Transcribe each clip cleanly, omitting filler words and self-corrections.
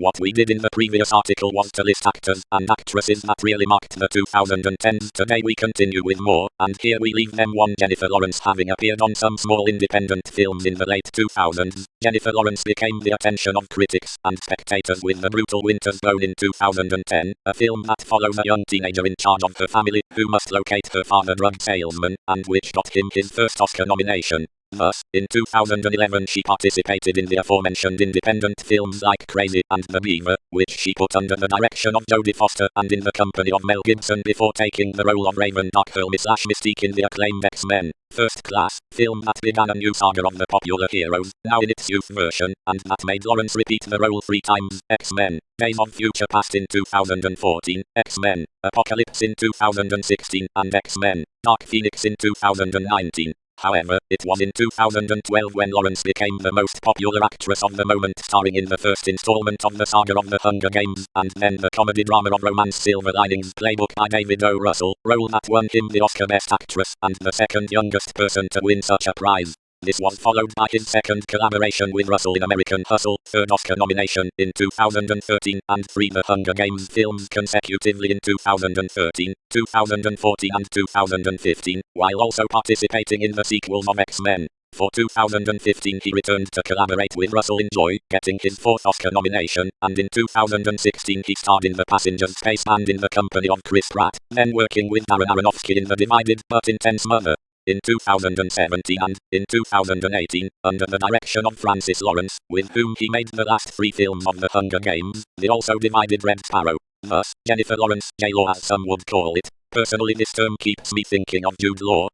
What we did in the previous article was to list actors and actresses that really marked the 2010s. Today we continue with more, and here we leave them. 1. Jennifer Lawrence. Having appeared on some small independent films in the late 2000s, Jennifer Lawrence became the attention of critics and spectators with The Brutal Winter Zone in 2010, a film that follows a young teenager in charge of her family who must locate her father, drug salesman, and which got him his first Oscar nomination. Thus, in 2011 she participated in the aforementioned independent films like Crazy and The Beaver, which she put under the direction of Jodie Foster and in the company of Mel Gibson before taking the role of Raven Dark Mystique in the acclaimed X-Men First Class film that began a new saga of the popular heroes, now in its youth version, and that made Lawrence repeat the role 3 times. X-Men Days of Future Past in 2014, X-Men Apocalypse in 2016, and X-Men Dark Phoenix in 2019. However, it was in 2012 when Lawrence became the most popular actress of the moment, starring in the first installment of the saga of The Hunger Games, and then the comedy drama of romance Silver Linings Playbook by David O. Russell, role that won him the Oscar Best Actress, and the second youngest person to win such a prize. This was followed by his second collaboration with Russell in American Hustle, 3rd Oscar nomination in 2013, and 3 The Hunger Games films consecutively in 2013, 2014 and 2015, while also participating in the sequels of X-Men. For 2015 he returned to collaborate with Russell in Joy, getting his 4th Oscar nomination, and in 2016 he starred in The Passengers Space Band in the company of Chris Pratt, then working with Darren Aronofsky in The Divided but Intense Mother. In 2017 and, in 2018, under the direction of Francis Lawrence, with whom he made the last 3 films of The Hunger Games, the also divided Red Sparrow. Thus, Jennifer Lawrence, J-Lo as some would call it. Personally this term keeps me thinking of Jude Law.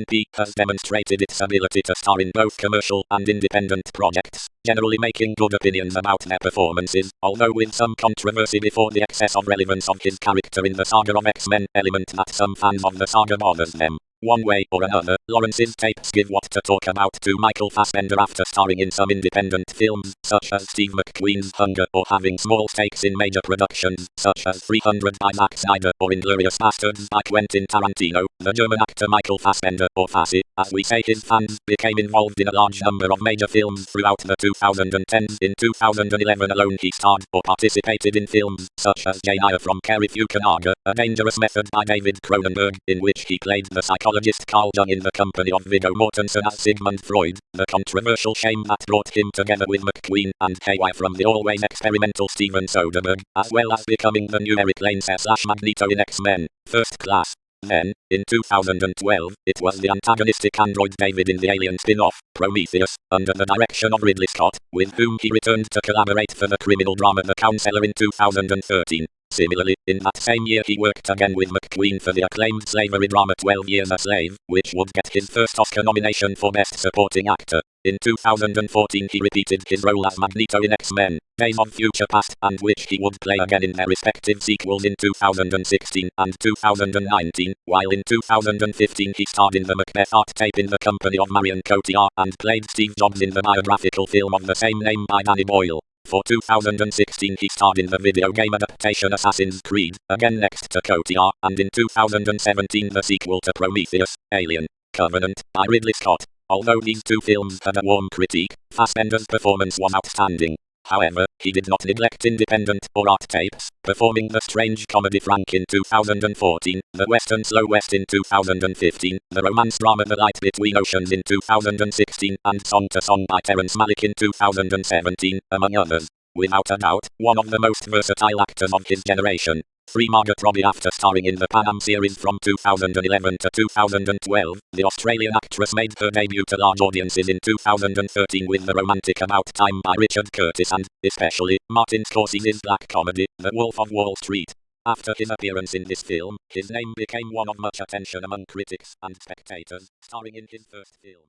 P has demonstrated its ability to star in both commercial and independent projects, generally making good opinions about their performances, although with some controversy before the excess of relevance of his character in the saga of X-Men element that some fans of the saga bothers them. One way or another, Lawrence's tapes give what to talk about to Michael Fassbender after starring in some independent films, such as Steve McQueen's Hunger, or having small stakes in major productions, such as 300 by Zack Snyder, or Inglourious Basterds by Quentin Tarantino. The German actor Michael Fassbender, or Fassi, as we say his fans, became involved in a large number of major films throughout the 2010s. In 2011 alone he starred, or participated in films, such as J. from Kerry Fukunaga, A Dangerous Method by David Cronenberg, in which he played the psychologist Carl Jung in the company of Viggo Mortensen as Sigmund Freud, the controversial shame that brought him together with McQueen and Haywire from the always experimental Steven Soderbergh, as well as becoming the new Eric Lane/Magneto in X-Men First Class. Then, in 2012, it was the antagonistic android David in the Alien spin-off, Prometheus, under the direction of Ridley Scott, with whom he returned to collaborate for the criminal drama The Counselor in 2013. Similarly, in that same year he worked again with McQueen for the acclaimed slavery drama 12 Years a Slave, which would get his first Oscar nomination for Best Supporting Actor. In 2014 he repeated his role as Magneto in X-Men Days of Future Past, and which he would play again in their respective sequels in 2016 and 2019, while in 2015 he starred in the Macbeth art tape in the company of Marion Cotillard and played Steve Jobs in the biographical film of the same name by Danny Boyle. For 2016 he starred in the video game adaptation Assassin's Creed, again next to Cotillard, and in 2017 the sequel to Prometheus, Alien Covenant, by Ridley Scott. Although these 2 films had a warm critique, Fassbender's performance was outstanding. However, he did not neglect independent or art tapes, performing the strange comedy Frank in 2014, the western Slow West in 2015, the romance drama The Light Between Oceans in 2016, and Song to Song by Terrence Malick in 2017, among others. Without a doubt, one of the most versatile actors of his generation. 3. Margot Robbie. After starring in the Pan Am series from 2011 to 2012, the Australian actress made her debut to large audiences in 2013 with The Romantic About Time by Richard Curtis and, especially, Martin Scorsese's black comedy, The Wolf of Wall Street. After his appearance in this film, his name became one of much attention among critics and spectators, starring in his first film.